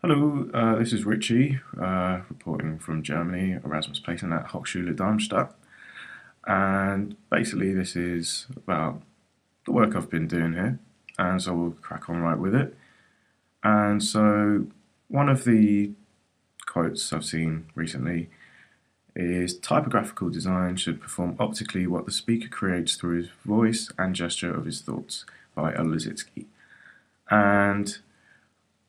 Hello, this is Richie, reporting from Germany, Erasmus placement at Hochschule Darmstadt. And basically, this is about the work I've been doing here, and so we'll crack on right with it. And so, one of the quotes I've seen recently is typographical design should perform optically what the speaker creates through his voice and gesture of his thoughts by Lizitsky. And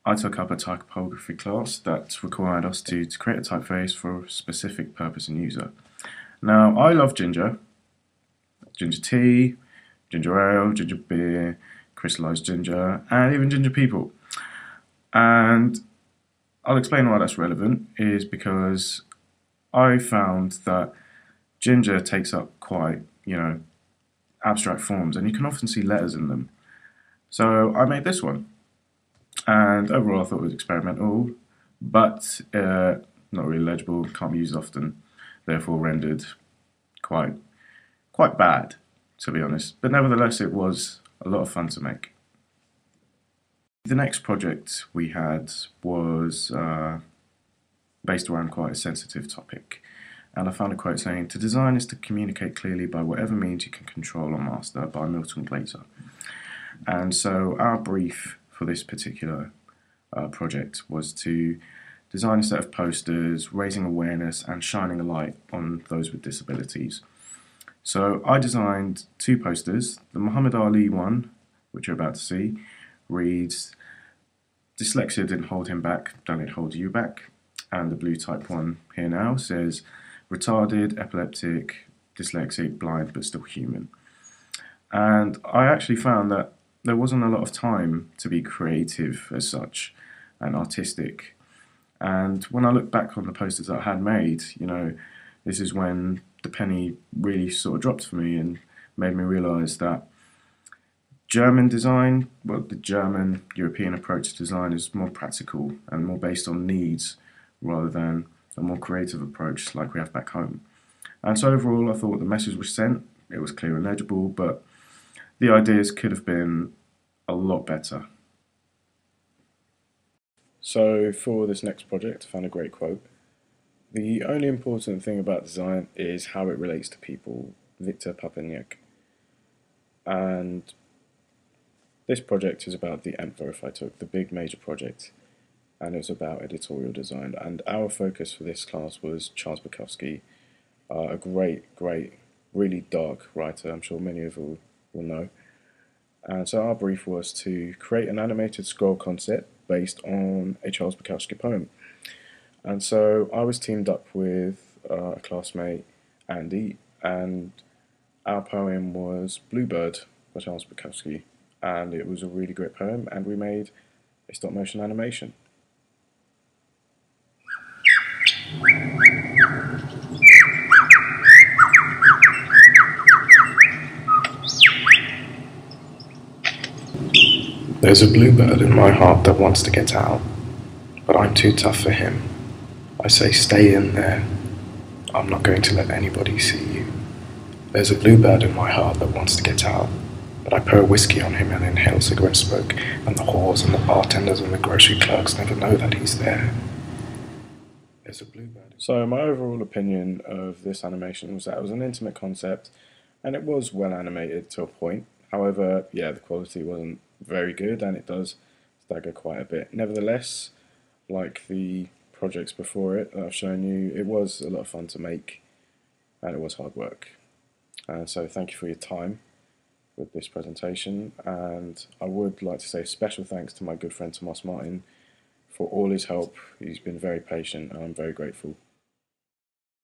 I took up a typography class that required us to create a typeface for a specific purpose and user. Now, I love ginger tea, ginger ale, ginger beer, crystallized ginger, and even ginger people. And I'll explain why that's relevant, is because I found that ginger takes up quite, abstract forms, and you can often see letters in them. So I made this one. And overall, I thought it was experimental, but not really legible, can't be used often, therefore rendered quite bad, to be honest. But nevertheless, it was a lot of fun to make. The next project we had was based around quite a sensitive topic. And I found a quote saying, "To design is to communicate clearly by whatever means you can control or master," by Milton Glaser. And so our brief for this particular project was to design a set of posters raising awareness and shining a light on those with disabilities. So I designed two posters. The Muhammad Ali one, which you're about to see, reads, "Dyslexia didn't hold him back, don't it hold you back?" And the blue type one here now says, "Retarded, epileptic, dyslexic, blind but still human." And I actually found that there wasn't a lot of time to be creative as such and artistic. And when I look back on the posters that I had made, this is when the penny really sort of dropped for me and made me realise that German design, well, the German European approach to design is more practical and more based on needs rather than a more creative approach like we have back home. And so overall, I thought the message was sent, it was clear and legible, but the ideas could have been a lot better. So for this next project, I found a great quote. "The only important thing about design is how it relates to people." Victor Papaniak. And this project is about the Entwurf I took, the big major project, and it was about editorial design. And our focus for this class was Charles Bukowski, a great, really dark writer, I'm sure many of you will know. And so our brief was to create an animated scroll concept based on a Charles Bukowski poem. And so I was teamed up with a classmate, Andy, and our poem was Bluebird by Charles Bukowski. And it was a really great poem, and we made a stop motion animation. There's a bluebird in my heart that wants to get out, but I'm too tough for him. I say stay in there. I'm not going to let anybody see you. There's a bluebird in my heart that wants to get out, but I pour whiskey on him and inhale cigarette smoke, and the whores and the bartenders and the grocery clerks never know that he's there. There's a bluebird. So my overall opinion of this animation was that it was an intimate concept, and it was well animated to a point. However, the quality wasn't very good, and it does stagger quite a bit. Nevertheless, like the projects before it that I've shown you, it was a lot of fun to make, and it was hard work. And so thank you for your time with this presentation, and I would like to say special thanks to my good friend Tomås Martin for all his help. He's been very patient, and I'm very grateful.